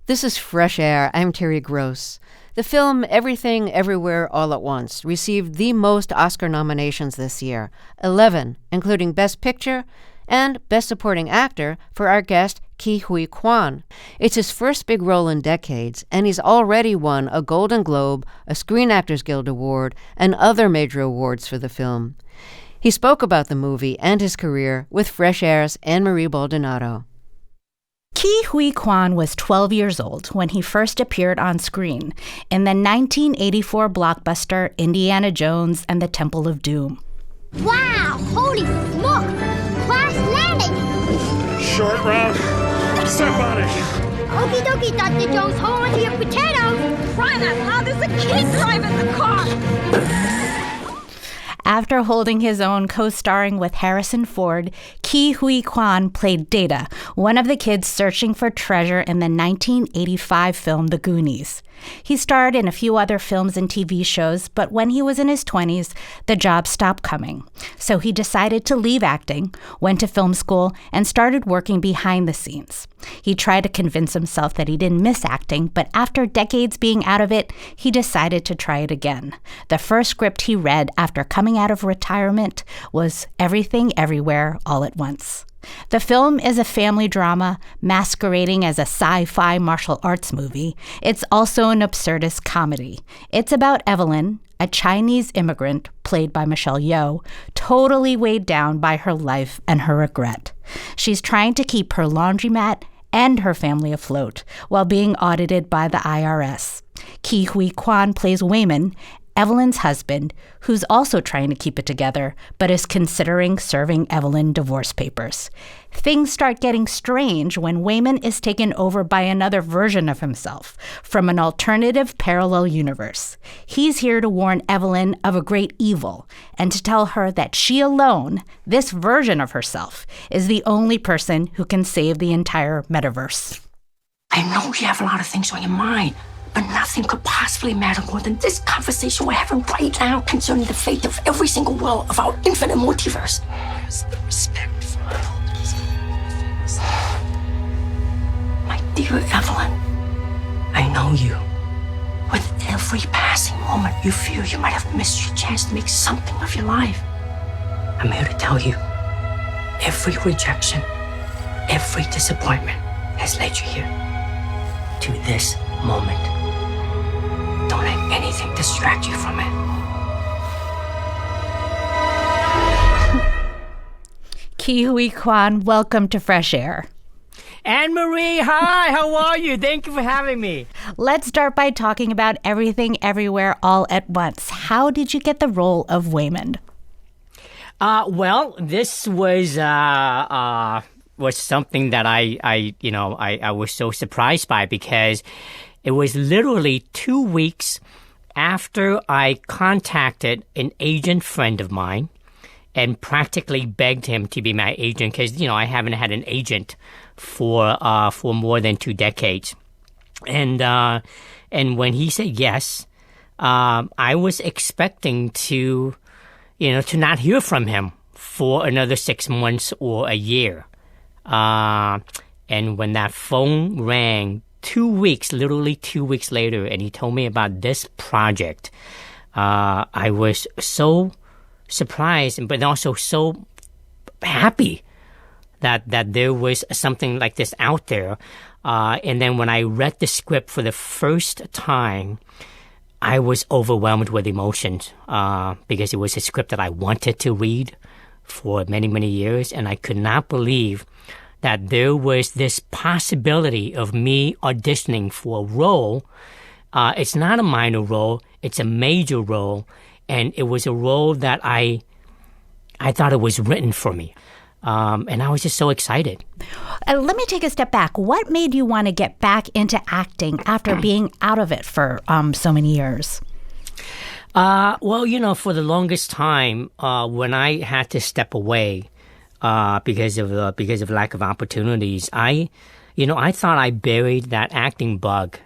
This is Fresh Air. I'm Terry Gross. The film Everything Everywhere All at Once received the most Oscar nominations this year, 11, including Best Picture and Best Supporting Actor for our guest Ke Huy Quan. It's his first big role in decades, and he's already won a Golden Globe, a Screen Actors Guild Award, and other major awards for the film. He spoke about the movie and his career with Fresh Air's Anne-Marie Baldonado. Ke Huy Quan was 12 years old when he first appeared on screen in the 1984 blockbuster Indiana Jones and the Temple of Doom. Wow! Holy smoke! Crash landing! Short round. Step on it. Okie dokie, Dr. Jones. Hold on to your potatoes. Crying out loud, there's a kid driving the car! After holding his own co-starring with Harrison Ford, Ke Huy Quan played Data, one of the kids searching for treasure in the 1985 film The Goonies. He starred in a few other films and TV shows, but when he was in his 20s, the job stopped coming. So he decided to leave acting, went to film school, and started working behind the scenes. He tried to convince himself that he didn't miss acting, but after decades being out of it, he decided to try it again. The first script he read after coming out of retirement was Everything Everywhere All at Once. The film is a family drama masquerading as a sci-fi martial arts movie. It's also an absurdist comedy. It's about Evelyn, a Chinese immigrant played by Michelle Yeoh, totally weighed down by her life and her regret. She's trying to keep her laundromat and her family afloat while being audited by the IRS. Ke Huy Quan plays Wayman, Evelyn's husband, who's also trying to keep it together, but is considering serving Evelyn divorce papers. Things start getting strange when Wayman is taken over by another version of himself from an alternative parallel universe. He's here to warn Evelyn of a great evil and to tell her that she alone, this version of herself, is the only person who can save the entire metaverse. I know you have a lot of things on your mind, but nothing could possibly matter more than this conversation we're having right now concerning the fate of every single world of our infinite multiverse. Where's the respect for my dear Evelyn, I know you. With every passing moment, you feel you might have missed your chance to make something of your life. I'm here to tell you, every rejection, every disappointment has led you here, to this moment. Don't let anything distract you from it. Ke Huy Quan, welcome to Fresh Air. Anne-Marie, hi, how are you? Thank you for having me. Let's start by talking about Everything Everywhere All at Once. How did you get the role of Wayman? Well, this was something that I was so surprised by, because it was literally 2 weeks after I contacted an agent friend of mine and practically begged him to be my agent, because, I haven't had an agent for more than 2 decades. And when he said yes, I was expecting to not hear from him for another 6 months or a year. And when that phone rang, literally 2 weeks later, and he told me about this project, I was so surprised, but also so happy that there was something like this out there. And then when I read the script for the first time, I was overwhelmed with emotions, because it was a script that I wanted to read for many, many years, and I could not believe that there was this possibility of me auditioning for a role. It's not a minor role, it's a major role, and it was a role that I thought it was written for me. And I was just so excited. Let me take a step back. What made you want to get back into acting after being out of it for so many years? Well, for the longest time, when I had to step away because of lack of opportunities, I thought I buried that acting bug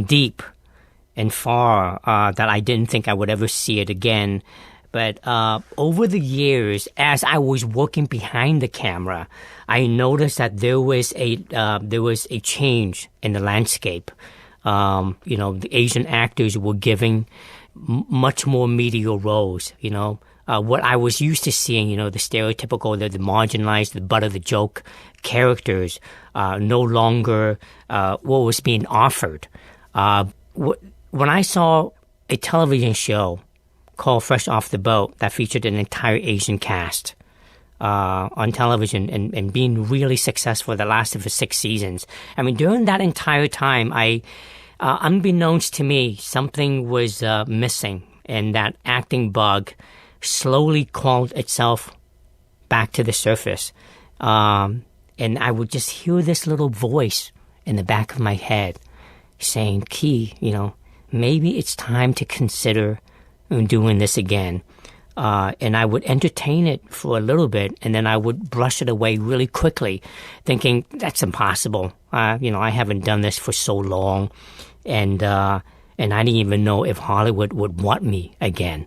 deep and far, that I didn't think I would ever see it again. But over the years, as I was working behind the camera, I noticed that there was a change in the landscape. The Asian actors were giving much more meatier roles. What I was used to seeing, the stereotypical, the marginalized, the butt of the joke characters, no longer what was being offered. When I saw a television show called Fresh Off the Boat that featured an entire Asian cast on television and being really successful that lasted for 6 seasons. I mean, during that entire time, unbeknownst to me, something was missing, and that acting bug slowly crawled itself back to the surface. And I would just hear this little voice in the back of my head saying, Key, maybe it's time to consider doing this again. And I would entertain it for a little bit, and then I would brush it away really quickly, thinking, that's impossible. I haven't done this for so long. And I didn't even know if Hollywood would want me again.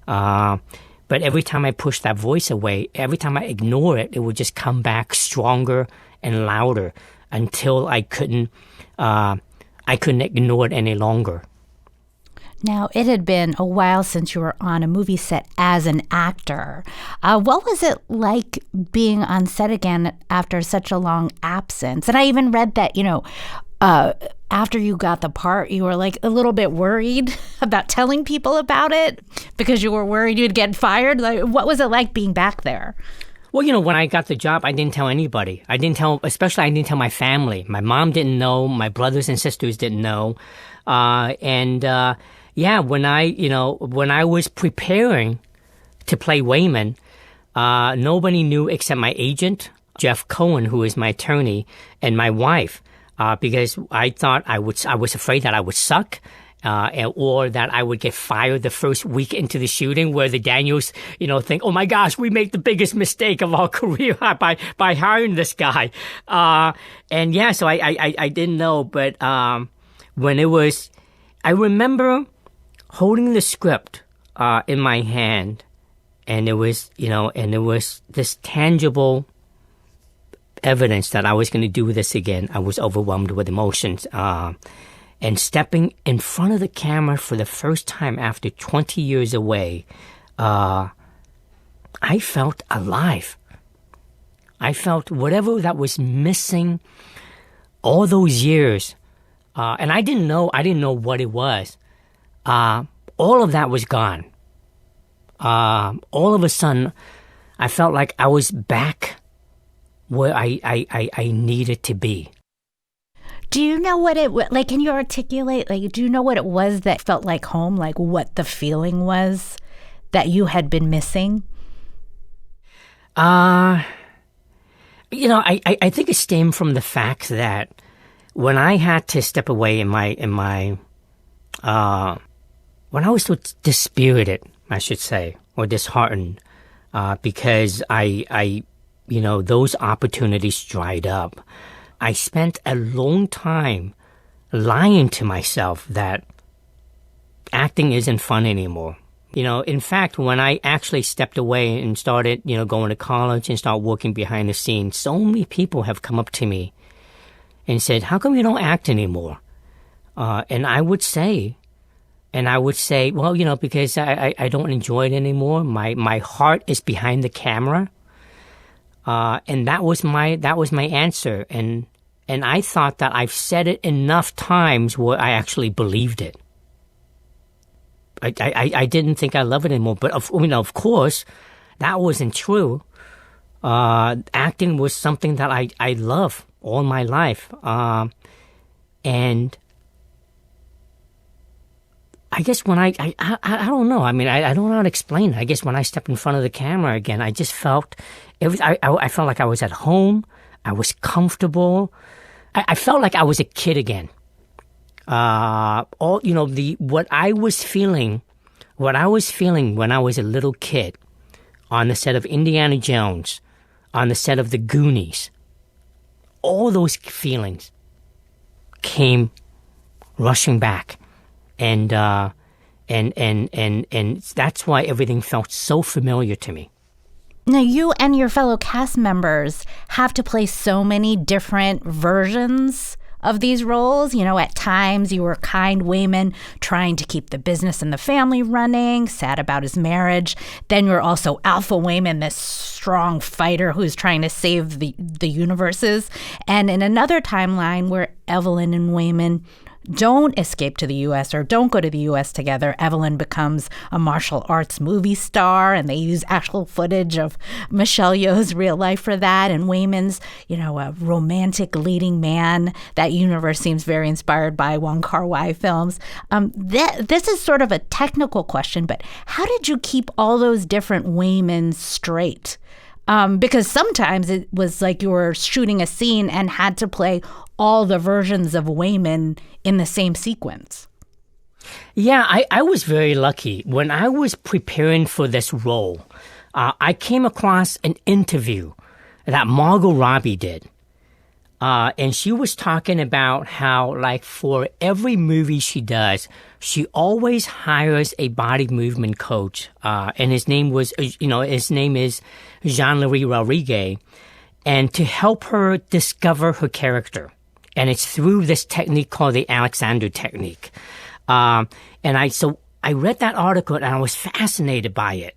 But every time I pushed that voice away, every time I ignore it, it would just come back stronger and louder until I couldn't ignore it any longer. Now, it had been a while since you were on a movie set as an actor. What was it like being on set again after such a long absence? And I even read that, after you got the part, you were like a little bit worried about telling people about it because you were worried you'd get fired. Like, what was it like being back there? Well, when I got the job, I didn't tell anybody. I didn't tell my family. My mom didn't know. My brothers and sisters didn't know. When I was preparing to play Wayman, nobody knew except my agent, Jeff Cohen, who is my attorney, and my wife, because I thought I was afraid that I would suck, or that I would get fired the first week into the shooting, where the Daniels, think, oh my gosh, we made the biggest mistake of our career by hiring this guy. So I didn't know, but when it was, I remember holding the script in my hand, and it was this tangible evidence that I was going to do this again. I was overwhelmed with emotions. And stepping in front of the camera for the first time after 20 years away, I felt alive. I felt whatever that was missing all those years. And I didn't know what it was. All of that was gone. All of a sudden, I felt like I was back where I needed to be. Do you know what can you articulate, do you know what it was that felt like home, like what the feeling was that you had been missing? I think it stemmed from the fact that when I had to step away when I was so dispirited, I should say, or disheartened, because those opportunities dried up. I spent a long time lying to myself that acting isn't fun anymore. In fact, when I actually stepped away and started, going to college and start working behind the scenes, so many people have come up to me and said, how come you don't act anymore? And I would say, well, because I don't enjoy it anymore. My heart is behind the camera. And that was my answer. And I thought that I've said it enough times where I actually believed it. I didn't think I love it anymore. But of course, that wasn't true. Acting was something that I love all my life. And I guess when I don't know. I mean, I don't know how to explain it. I guess when I stepped in front of the camera again, I just felt I felt like I was at home. I was comfortable. I felt like I was a kid again. What I was feeling when I was a little kid on the set of Indiana Jones, on the set of The Goonies, all those feelings came rushing back. And and that's why everything felt so familiar to me. Now, you and your fellow cast members have to play so many different versions of these roles. You know, at times you were kind Waymond trying to keep the business and the family running, sad about his marriage. Then you're also Alpha Waymond, this strong fighter who's trying to save the universes. And in another timeline where Evelyn and Waymond don't escape to the U.S. or don't go to the U.S. together, Evelyn becomes a martial arts movie star, and they use actual footage of Michelle Yeoh's real life for that. And Waymond's, you know, a romantic leading man. That universe seems very inspired by Wong Kar-wai films. This is sort of a technical question, but how did you keep all those different Waymonds straight? Because sometimes it was like you were shooting a scene and had to play all the versions of Waymond in the same sequence. Yeah, I was very lucky. When I was preparing for this role, I came across an interview that Margot Robbie did. And she was talking about how, like, for every movie she does, she always hires a body movement coach. And his name is Jean-Louis Rodriguez, and to help her discover her character. And it's through this technique called the Alexander technique. And I read that article and I was fascinated by it.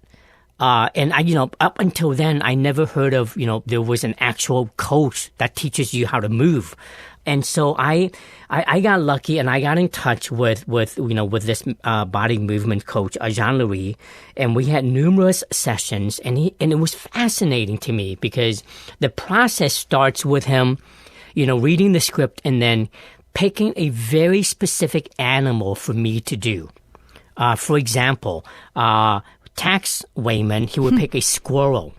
And up until then, I never heard of, there was an actual coach that teaches you how to move. And so I got lucky and I got in touch with this body movement coach, Jean-Louis, and we had numerous sessions, and it was fascinating to me because the process starts with him, reading the script and then picking a very specific animal for me to do. For example, Tax Waymond, he would pick a squirrel.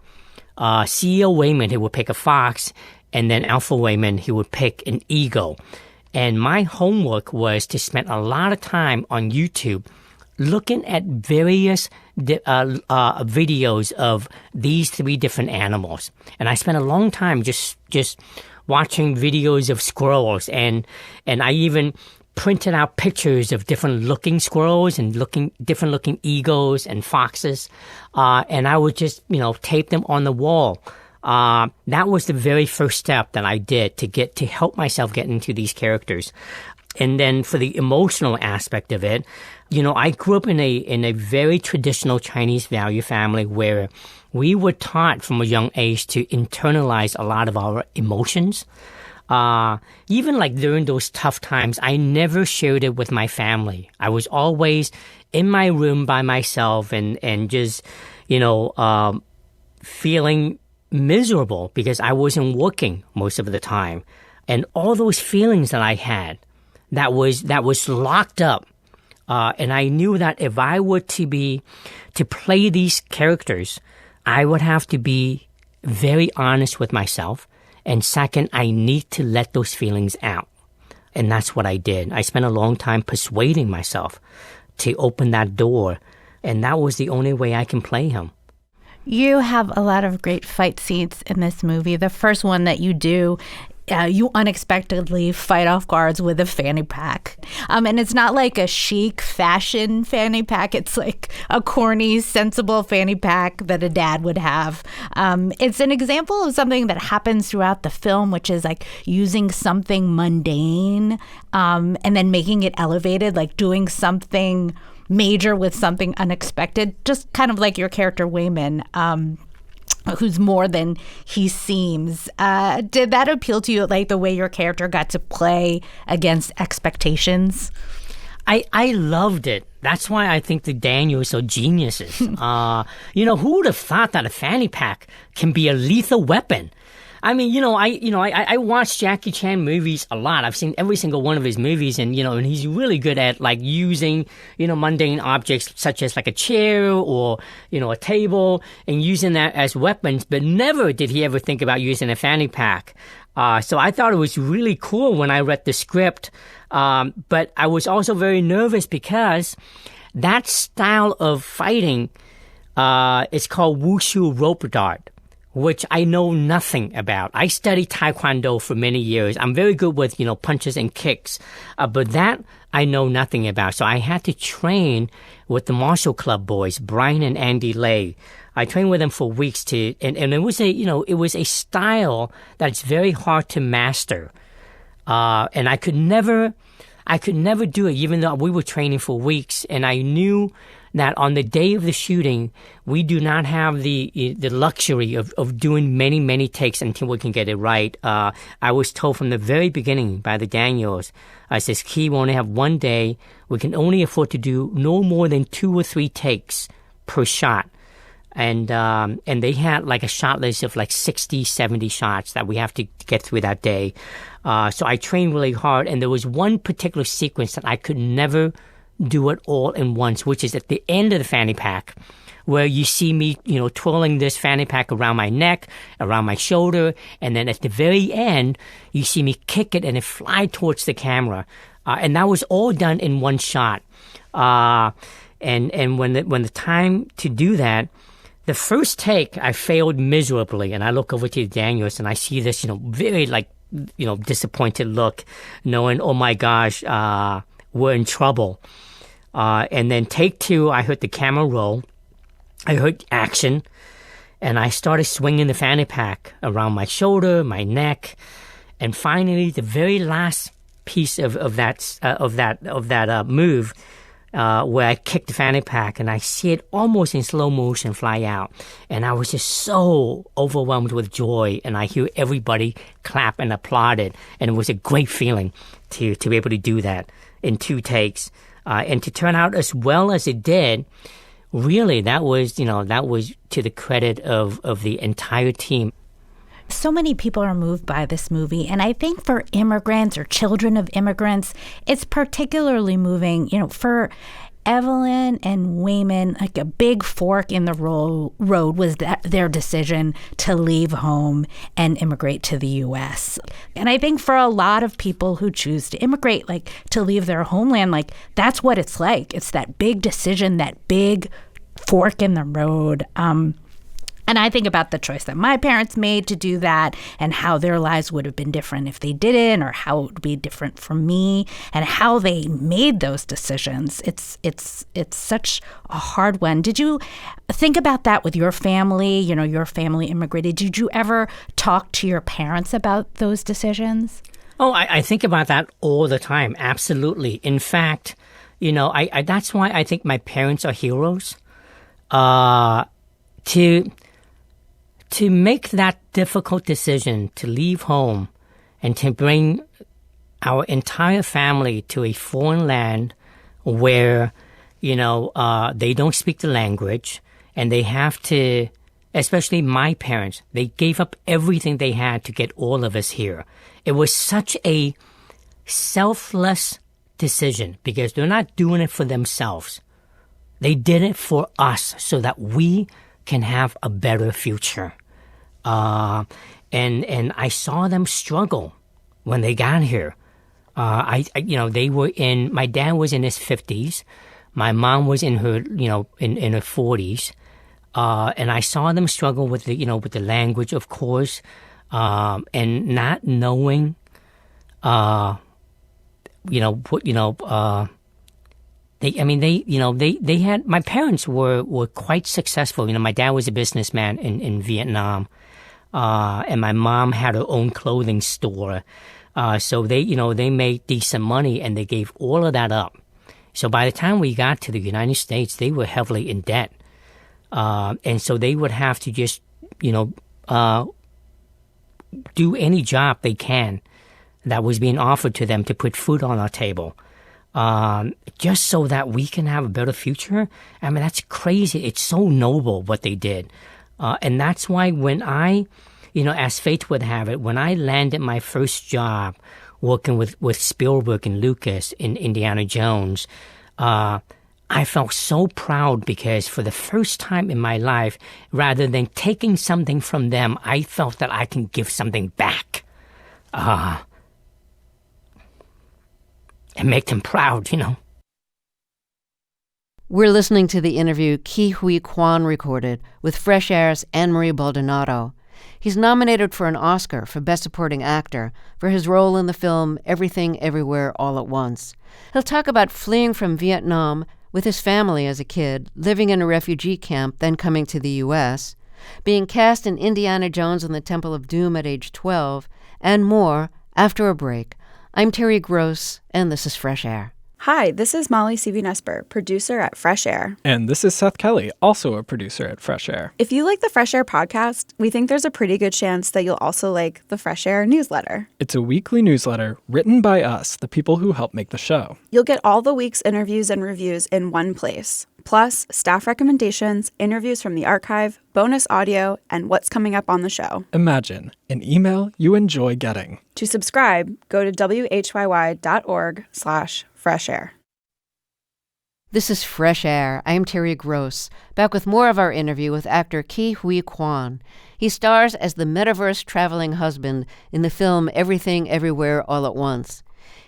CEO Waymond, he would pick a fox. And then Alpha Waymond, he would pick an eagle. And my homework was to spend a lot of time on YouTube looking at various videos of these three different animals. And I spent a long time just watching videos of squirrels. And I even printed out pictures of different looking squirrels and different looking eagles and foxes. And I would just, tape them on the wall. That was the very first step that I did to help myself get into these characters. And then for the emotional aspect of it, I grew up in a very traditional Chinese value family where we were taught from a young age to internalize a lot of our emotions. Even like during those tough times, I never shared it with my family. I was always in my room by myself and just, feeling miserable because I wasn't working most of the time. And all those feelings that I had, that was locked up. And I knew that if I were to play these characters, I would have to be very honest with myself. And second, I need to let those feelings out. And that's what I did. I spent a long time persuading myself to open that door. And that was the only way I can play him. You have a lot of great fight scenes in this movie. The first one that you do, you unexpectedly fight off guards with a fanny pack. And it's not like a chic fashion fanny pack. It's like a corny, sensible fanny pack that a dad would have. It's an example of something that happens throughout the film, which is like using something mundane and then making it elevated, like doing something major with something unexpected, just kind of like your character Waymond, who's more than he seems. Did that appeal to you, like the way your character got to play against expectations? I loved it. That's why I think the Daniels are geniuses. Who would have thought that a fanny pack can be a lethal weapon? I mean, I watch Jackie Chan movies a lot. I've seen every single one of his movies, and and he's really good at like using mundane objects such as like a chair or a table and using that as weapons. But never did he ever think about using a fanny pack. So I thought it was really cool when I read the script. But I was also very nervous because that style of fighting is called wushu rope dart, which I know nothing about. I studied Taekwondo for many years. I'm very good with, punches and kicks, but that I know nothing about. So I had to train with the Martial Club boys, Brian and Andy Lay. I trained with them for weeks and it was it was a style that's very hard to master. And I could never do it, even though we were training for weeks. And I knew that on the day of the shooting, we do not have the luxury of doing many, many takes until we can get it right. I was told from the very beginning by the Daniels, I says, Key, we only have one day. We can only afford to do no more than 2 or 3 takes per shot. And they had like a shot list of like 60, 70 shots that we have to get through that day. So I trained really hard. And there was one particular sequence that I could never do it all in once, which is at the end of the fanny pack, where you see me, twirling this fanny pack around my neck, around my shoulder, and then at the very end, you see me kick it and it fly towards the camera. And that was all done in one shot. And when the time to do that, the first take, I failed miserably, and I look over to Daniels and I see this, very disappointed look, knowing, oh my gosh, we're in trouble. And then take 2, I heard the camera roll, I heard action, and I started swinging the fanny pack around my shoulder, my neck, and finally the very last piece of that move, where I kicked the fanny pack and I see it almost in slow motion fly out, and I was just so overwhelmed with joy, and I hear everybody clap and applaud it, and it was a great feeling to be able to do that in 2 takes. And to turn out as well as it did, really, that was to the credit of the entire team. So many people are moved by this movie, and I think for immigrants or children of immigrants, it's particularly moving, for Evelyn and Wayman, like a big fork in the road was their decision to leave home and immigrate to the U.S. And I think for a lot of people who choose to immigrate, like to leave their homeland, like that's what it's like. It's that big decision, that big fork in the road. And I think about the choice that my parents made to do that and how their lives would have been different if they didn't, or how it would be different for me, and how they made those decisions. It's such a hard one. Did you think about that with your family? Your family immigrated. Did you ever talk to your parents about those decisions? Oh, I think about that all the time. Absolutely. In fact, I that's why I think my parents are heroes. To make that difficult decision to leave home and to bring our entire family to a foreign land where, they don't speak the language, and they have to, especially my parents, they gave up everything they had to get all of us here. It was such a selfless decision because they're not doing it for themselves. They did it for us so that we can have a better future. And I saw them struggle when they got here. They were my dad was in his 50s. My mom was in her, in her 40s. And I saw them struggle with the language, of course, and not knowing, They had, my parents were quite successful. My dad was a businessman in Vietnam, and my mom had her own clothing store. So they made decent money, and they gave all of that up. So by the time we got to the United States, they were heavily in debt. And so they would have to just, do any job they can that was being offered to them to put food on our table. Just so that we can have a better future. I mean, that's crazy. It's so noble what they did. And that's why when I, as fate would have it, when I landed my first job working with Spielberg and Lucas in Indiana Jones, I felt so proud because for the first time in my life, rather than taking something from them, I felt that I can give something back. And make them proud, We're listening to the interview Ke Huy Quan recorded with Fresh Air's Anne-Marie Baldonado. He's nominated for an Oscar for Best Supporting Actor for his role in the film Everything Everywhere All at Once. He'll talk about fleeing from Vietnam with his family as a kid, living in a refugee camp, then coming to the U.S., being cast in Indiana Jones and the Temple of Doom at age 12, and more after a break. I'm Terry Gross, and this is Fresh Air. Hi, this is Molly Seavy-Nesper, producer at Fresh Air. And this is Seth Kelly, also a producer at Fresh Air. If you like the Fresh Air podcast, we think there's a pretty good chance that you'll also like the Fresh Air newsletter. It's a weekly newsletter written by us, the people who help make the show. You'll get all the week's interviews and reviews in one place, plus staff recommendations, interviews from the archive, bonus audio, and what's coming up on the show. Imagine an email you enjoy getting. To subscribe, go to whyy.org/fresh air. This is Fresh Air. I'm Terry Gross, back with more of our interview with actor Ke Huy Quan. He stars as the metaverse-traveling husband in the film Everything Everywhere All at Once.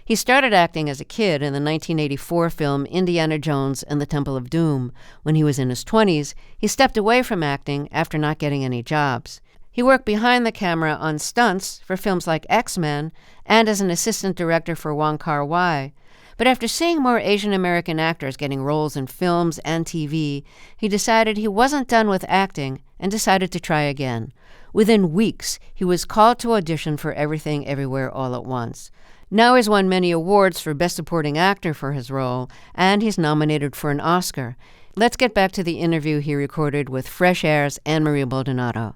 He started acting as a kid in the 1984 film Indiana Jones and the Temple of Doom. When he was in his 20s, he stepped away from acting after not getting any jobs. He worked behind the camera on stunts for films like X-Men and as an assistant director for Wong Kar-wai. But after seeing more Asian American actors getting roles in films and TV, he decided he wasn't done with acting and decided to try again. Within weeks, he was called to audition for Everything Everywhere All at Once. Now he's won many awards for Best Supporting Actor for his role, and he's nominated for an Oscar. Let's get back to the interview he recorded with Fresh Air's Anne-Marie Baldonado.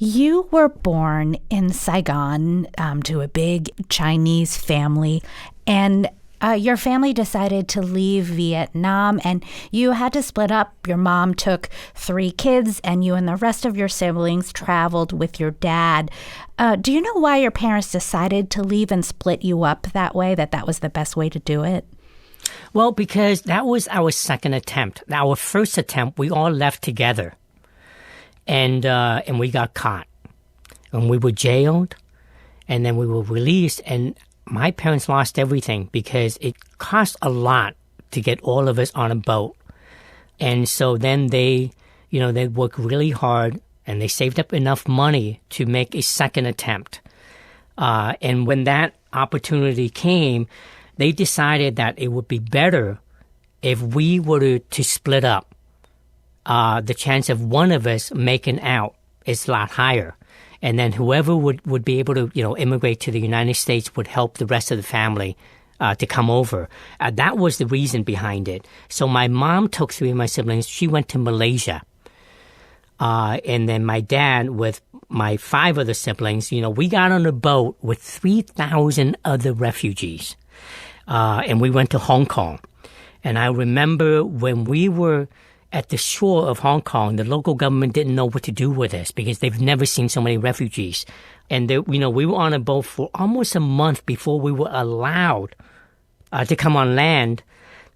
You were born in Saigon to a big Chinese family, and your family decided to leave Vietnam, and you had to split up. Your mom took 3 kids, and you and the rest of your siblings traveled with your dad. Do you know why your parents decided to leave and split you up that way, that was the best way to do it? Well, because that was our second attempt. Our first attempt, we all left together, and we got caught, and we were jailed, and then we were released, and my parents lost everything because it cost a lot to get all of us on a boat. And so then they worked really hard and they saved up enough money to make a second attempt. And when that opportunity came, they decided that it would be better if we were to split up. The chance of one of us making out is a lot higher. And then whoever would be able to, immigrate to the United States would help the rest of the family to come over. That was the reason behind it. So my mom took 3 of my siblings. She went to Malaysia. And then my dad with my 5 other siblings, we got on a boat with 3,000 other refugees. And we went to Hong Kong. And I remember when we were at the shore of Hong Kong, the local government didn't know what to do with us because they've never seen so many refugees. And we were on a boat for almost a month before we were allowed to come on land.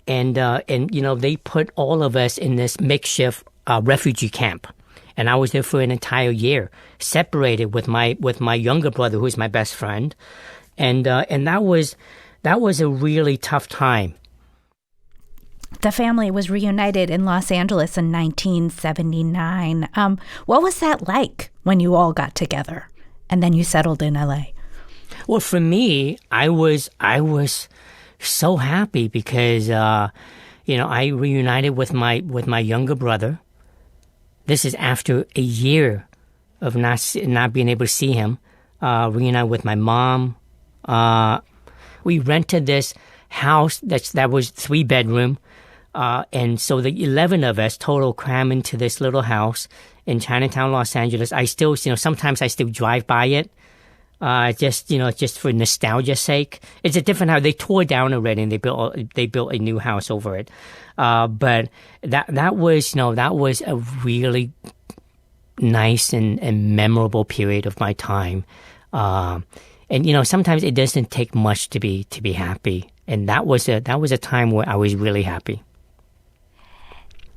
And they put all of us in this makeshift refugee camp. And I was there for an entire year, separated with my younger brother, who is my best friend. And that was a really tough time. The family was reunited in Los Angeles in 1979. What was that like when you all got together and then you settled in LA? Well, for me, I was so happy because I reunited with my younger brother. This is after a year of not being able to see him. Reunited with my mom. We rented this house that was 3-bedroom. And so the 11 of us total cram into this little house in Chinatown, Los Angeles. I still, sometimes I still drive by it, just for nostalgia's sake. It's a different house. They tore down already and they built a new house over it. But that was a really nice and memorable period of my time. And sometimes it doesn't take much to be happy. And that was a time where I was really happy.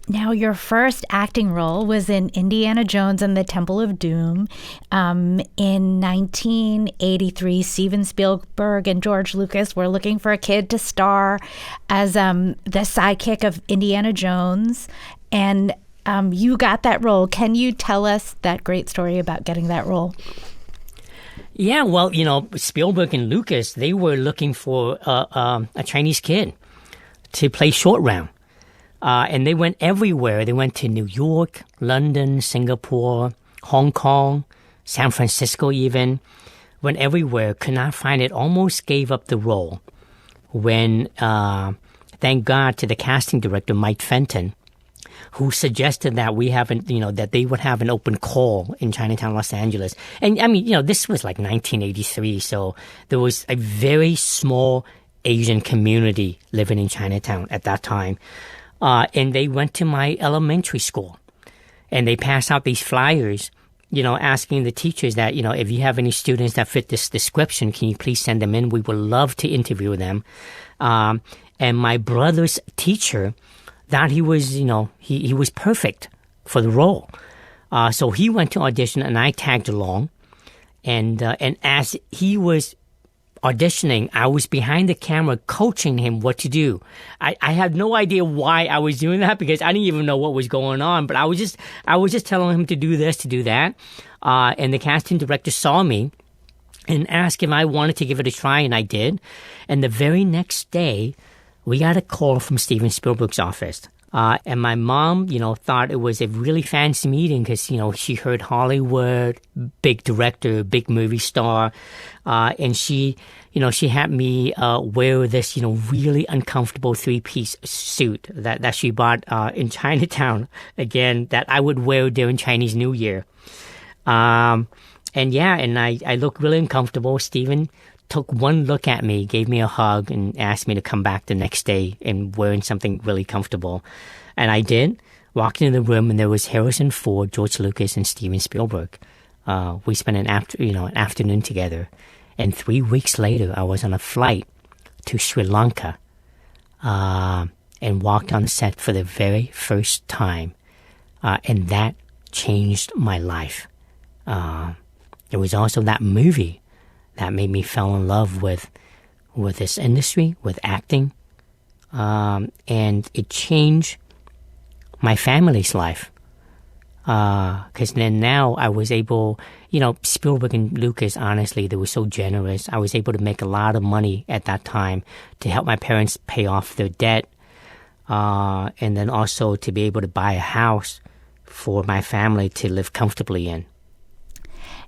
Now, your first acting role was in Indiana Jones and the Temple of Doom. In 1983, Steven Spielberg and George Lucas were looking for a kid to star as the sidekick of Indiana Jones. And you got that role. Can you tell us that great story about getting that role? Yeah, well, Spielberg and Lucas, they were looking for a Chinese kid to play Short Round. And they went everywhere. They went to New York, London, Singapore, Hong Kong, San Francisco even. Went everywhere, could not find it, almost gave up the role. When, thank God to the casting director, Mike Fenton, who suggested that that they would have an open call in Chinatown, Los Angeles. And this was like 1983, so there was a very small Asian community living in Chinatown at that time. And they went to my elementary school and they passed out these flyers, asking the teachers that, if you have any students that fit this description, can you please send them in? We would love to interview them. And my brother's teacher thought he was, he was perfect for the role. So he went to audition and I tagged along. And as he was auditioning, I was behind the camera coaching him what to do. I had no idea why I was doing that because I didn't even know what was going on, but I was just telling him to do this, to do that. And the casting director saw me and asked if I wanted to give it a try, and I did. And the very next day, we got a call from Steven Spielberg's office. And my mom, thought it was a really fancy meeting because, she heard Hollywood, big director, big movie star. And she had me wear this, really uncomfortable 3-piece suit that she bought in Chinatown, again, that I would wear during Chinese New Year. And I looked really uncomfortable. Steven took one look at me, gave me a hug, and asked me to come back the next day and wearing something really comfortable. And I did. Walked into the room, and there was Harrison Ford, George Lucas, and Steven Spielberg. We spent an afternoon together. And 3 weeks later, I was on a flight to Sri Lanka and walked on set for the very first time. And that changed my life. There was also that movie that made me fall in love with this industry, with acting. And it changed my family's life. Because then now I was able, Spielberg and Lucas, honestly, they were so generous. I was able to make a lot of money at that time to help my parents pay off their debt. And then also to be able to buy a house for my family to live comfortably in.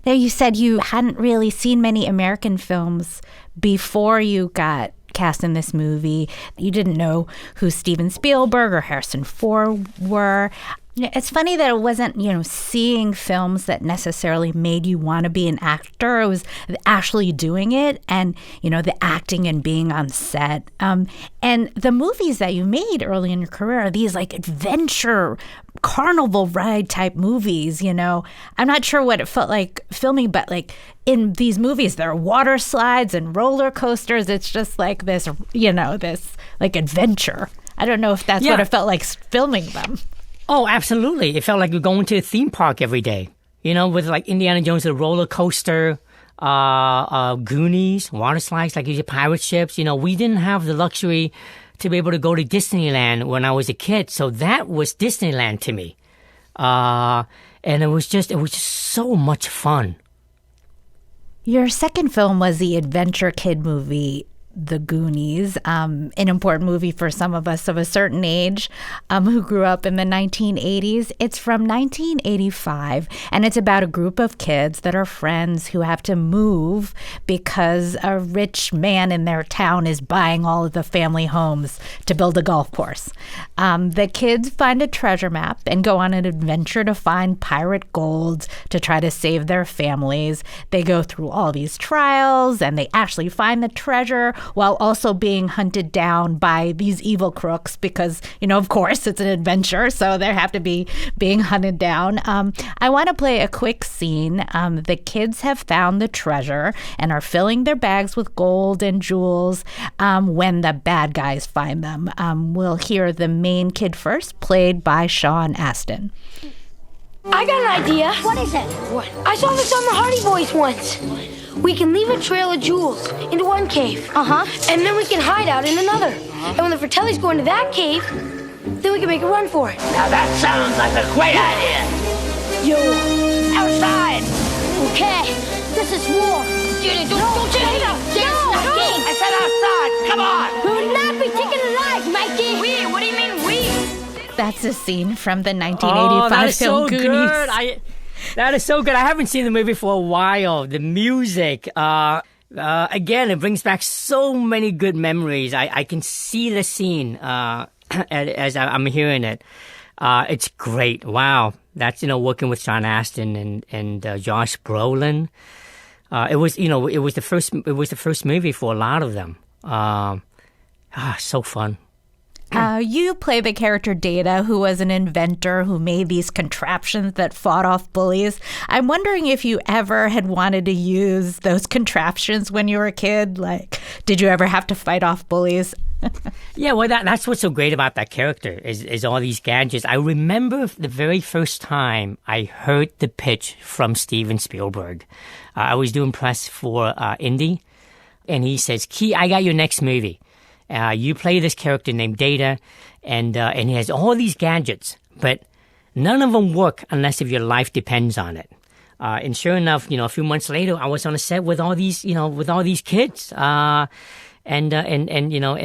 Now, you said you hadn't really seen many American films before you got cast in this movie. You didn't know who Steven Spielberg or Harrison Ford were. It's funny that it wasn't, seeing films that necessarily made you want to be an actor. It was actually doing it and, the acting and being on set. And the movies that you made early in your career are these like adventure, carnival ride type movies, I'm not sure what it felt like filming, but like in these movies, there are water slides and roller coasters. It's just like this, this like adventure. I don't know if that's what it felt like filming them. Oh, absolutely. It felt like you're going to a theme park every day, with like Indiana Jones, a roller coaster, Goonies, water slides, like your pirate ships. We didn't have the luxury to be able to go to Disneyland when I was a kid. So that was Disneyland to me. And it was just so much fun. Your second film was the adventure kid movie, The Goonies, an important movie for some of us of a certain age who grew up in the 1980s. It's from 1985, and it's about a group of kids that are friends who have to move because a rich man in their town is buying all of the family homes to build a golf course. The kids find a treasure map and go on an adventure to find pirate gold to try to save their families. They go through all these trials, and they actually find the treasure while also being hunted down by these evil crooks because, of course, it's an adventure, so they have to be being hunted down. I want to play a quick scene. The kids have found the treasure and are filling their bags with gold and jewels when the bad guys find them. We'll hear the main kid first, played by Sean Astin. I got an idea. What is it? What? I saw this on the Hardy Boys once. We can leave a trail of jewels into one cave. Uh-huh. And then we can hide out in another. And when the Fratellis go into that cave, Then we can make a run for it. Now that sounds like a great idea. Yo. Outside! Okay. This is war. Judy, don't you hit up? I said outside. Come on! We will not be taken alive, Mikey. We? What do you mean we? That's a scene from the 1985 that is film so Goonies. good. That is so good. I haven't seen the movie for a while. The music, again, it brings back so many good memories. I can see the scene as I'm hearing it. It's great. Wow, that's working with Sean Astin and Josh Brolin. It was the first movie for a lot of them. So fun. You play the character Data, who was an inventor who made these contraptions that fought off bullies. I'm wondering if you ever had wanted to use those contraptions when you were a kid. Like, did you ever have to fight off bullies? Yeah, well, that's what's so great about that character is all these gadgets. I remember the very first time I heard the pitch from Steven Spielberg. I was doing press for Indy, and he says, "Key, I got your next movie. You play this character named Data, and he has all these gadgets, but none of them work unless if your life depends on it." And sure enough, a few months later, I was on a set with all these kids, and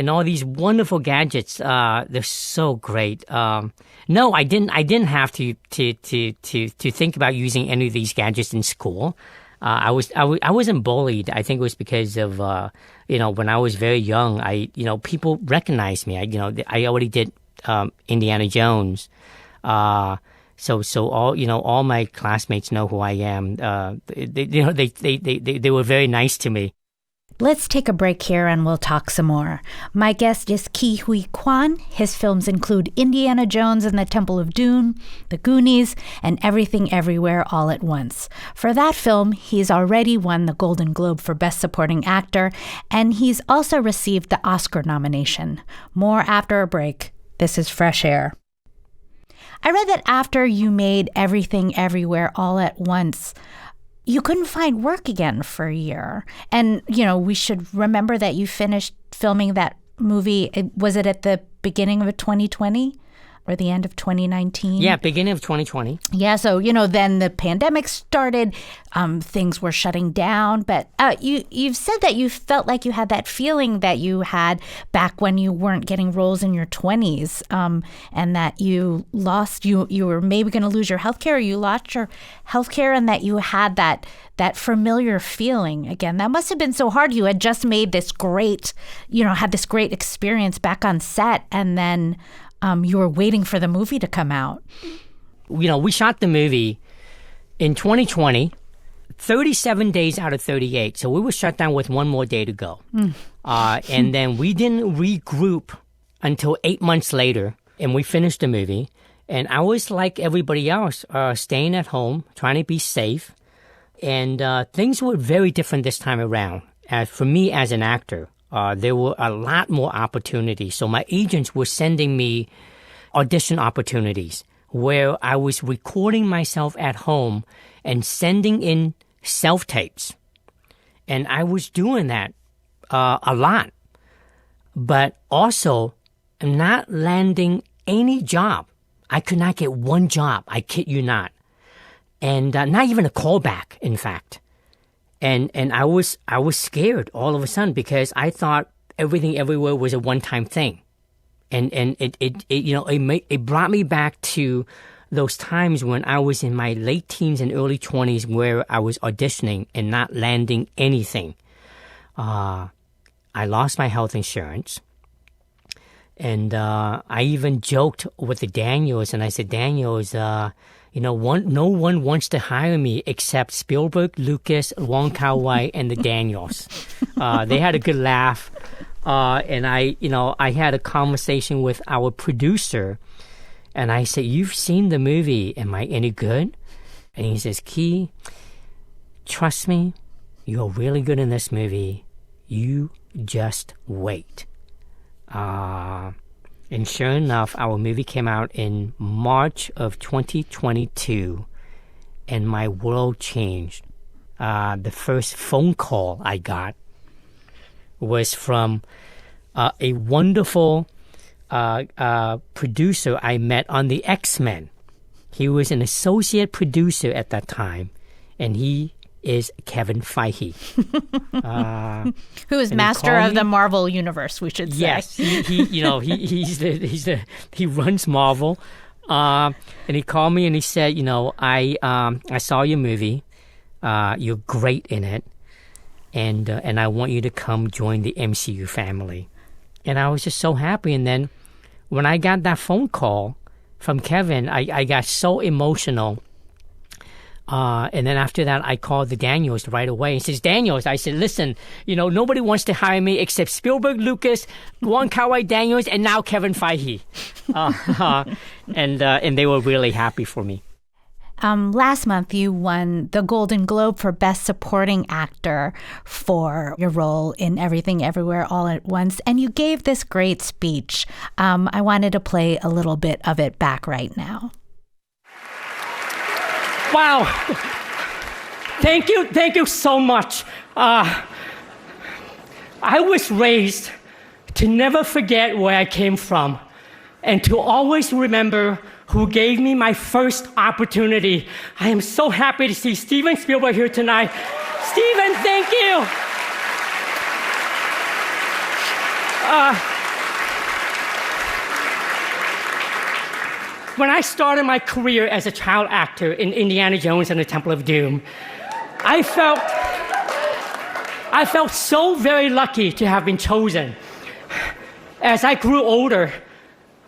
all these wonderful gadgets. They're so great. No, I didn't have to think about using any of these gadgets in school. I wasn't bullied. I think it was because of when I was very young, people recognized me. I already did Indiana Jones, so all my classmates know who I am. They were very nice to me. Let's take a break here and we'll talk some more. My guest is Ke Huy Quan. His films include Indiana Jones and the Temple of Doom, The Goonies, and Everything Everywhere All at Once. For that film, he's already won the Golden Globe for Best Supporting Actor, and he's also received the Oscar nomination. More after a break. This is Fresh Air. I read that after you made Everything Everywhere All at Once, you couldn't find work again for a year. And, we should remember that you finished filming that movie. Was it at the beginning of 2020 or the end of 2019? Yeah, beginning of 2020. Yeah, so, then the pandemic started. Things were shutting down. But you've said that you felt like you had that feeling that you had back when you weren't getting roles in your 20s, and that you were maybe going to lose your healthcare, or you lost your healthcare, and that you had that familiar feeling again. That must have been so hard. You had just made this great, had this great experience back on set, and then you were waiting for the movie to come out. We shot the movie in 2020, 37 days out of 38. So we were shut down with one more day to go. And then we didn't regroup until 8 months later, and we finished the movie. And I was like everybody else, staying at home, trying to be safe. And things were very different this time around. For me as an actor, there were a lot more opportunities. So my agents were sending me audition opportunities where I was recording myself at home and sending in self-tapes. And I was doing that a lot. But also not landing any job. I could not get one job. I kid you not. And not even a callback, in fact. And I was scared all of a sudden because I thought Everything Everywhere was a one-time thing. And it brought me back to those times when I was in my late teens and early 20s where I was auditioning and not landing anything. I lost my health insurance. And I even joked with the Daniels, and I said, Daniels, no one wants to hire me except Spielberg, Lucas, Wong Kar-wai, and the Daniels. They had a good laugh. And I had a conversation with our producer, and I said, "You've seen the movie. Am I any good?" And he says, "Ke, trust me, you're really good in this movie. You just wait." And sure enough, our movie came out in March of 2022, and my world changed. The first phone call I got was from a wonderful producer I met on the X-Men. He was an associate producer at that time, and he is Kevin Feige. Who is master of the Marvel universe, we should say. Yes, he runs Marvel. And he called me and he said, I saw your movie. You're great in it. And I want you to come join the MCU family. And I was just so happy. And then when I got that phone call from Kevin, I got so emotional. And then after that, I called the Daniels right away. He says, Daniels, I said, listen, nobody wants to hire me except Spielberg, Lucas, Wong Kar-wai, Daniels, and now Kevin Feige. And they were really happy for me. Last month, you won the Golden Globe for Best Supporting Actor for your role in Everything Everywhere All at Once, and you gave this great speech. I wanted to play a little bit of it back right now. Wow. Thank you so much. I was raised to never forget where I came from and to always remember who gave me my first opportunity. I am so happy to see Steven Spielberg here tonight. Steven, thank you. When I started my career as a child actor in Indiana Jones and the Temple of Doom, I felt so very lucky to have been chosen. As I grew older,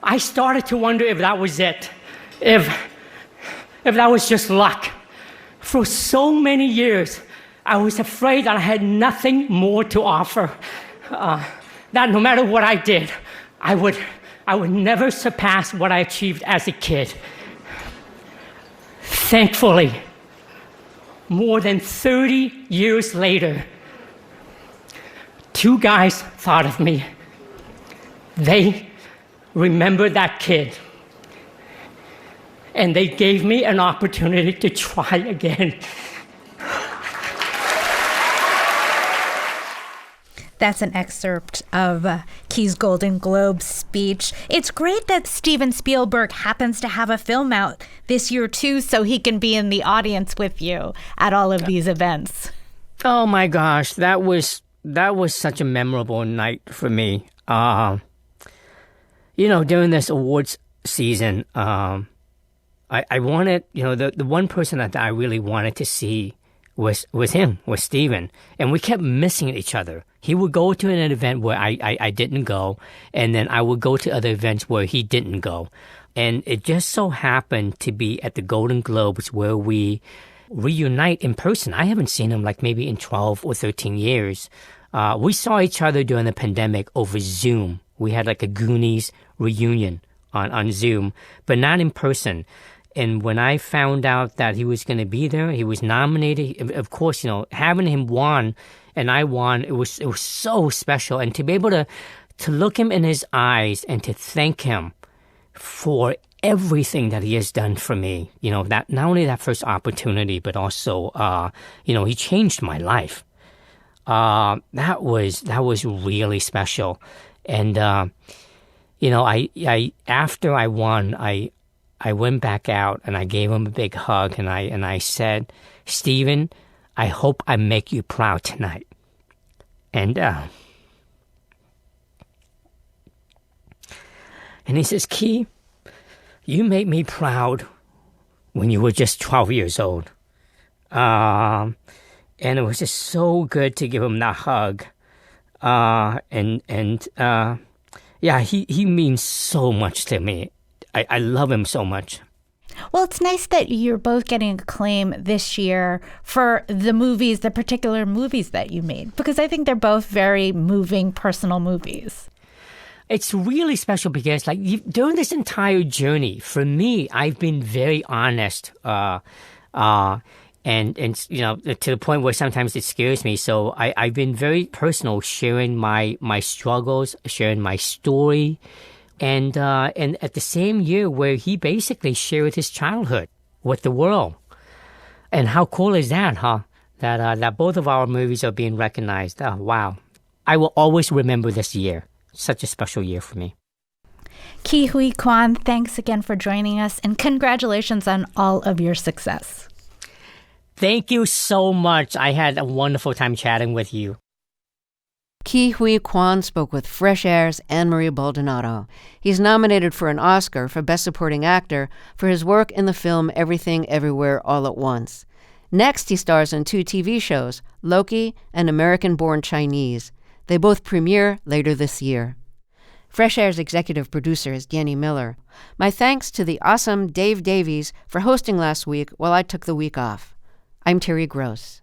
I started to wonder if that was it, if that was just luck. For so many years, I was afraid that I had nothing more to offer, that no matter what I did, I would never surpass what I achieved as a kid. Thankfully, more than 30 years later, two guys thought of me. They remembered that kid, and they gave me an opportunity to try again. That's an excerpt of Key's Golden Globe speech. It's great that Steven Spielberg happens to have a film out this year, too, so he can be in the audience with you at all of these events. Oh, my gosh. That was such a memorable night for me. During this awards season, I wanted, the one person that I really wanted to see was Steven. And we kept missing each other. He would go to an event where I didn't go, and then I would go to other events where he didn't go. And it just so happened to be at the Golden Globes where we reunite in person. I haven't seen him like maybe in 12 or 13 years. We saw each other during the pandemic over Zoom. We had like a Goonies reunion on Zoom, but not in person. And when I found out that he was going to be there, he was nominated. Of course, having him won and I won, it was so special. And to be able to look him in his eyes and to thank him for everything that he has done for me, that not only that first opportunity, but also, he changed my life. That was really special. And, I after I won, I went back out and I gave him a big hug and I said, Steven, I hope I make you proud tonight. And he says, Key, you made me proud when you were just 12 years old. And it was just so good to give him that hug. He means so much to me. I love him so much. Well, it's nice that you're both getting acclaim this year for the particular movies that you made, because I think they're both very moving, personal movies. It's really special because, during this entire journey, for me, I've been very honest, and to the point where sometimes it scares me. So I've been very personal, sharing my struggles, sharing my story. And at the same year where he basically shared his childhood with the world. And how cool is that, huh? That both of our movies are being recognized. Oh, wow. I will always remember this year. Such a special year for me. Ke Huy Quan, thanks again for joining us, and congratulations on all of your success. Thank you so much. I had a wonderful time chatting with you. Ke Huy Quan spoke with Fresh Air's Anne-Marie Baldonado. He's nominated for an Oscar for Best Supporting Actor for his work in the film Everything Everywhere All at Once. Next, he stars in 2 TV shows, Loki and American-Born Chinese. They both premiere later this year. Fresh Air's executive producer is Danny Miller. My thanks to the awesome Dave Davies for hosting last week while I took the week off. I'm Terry Gross.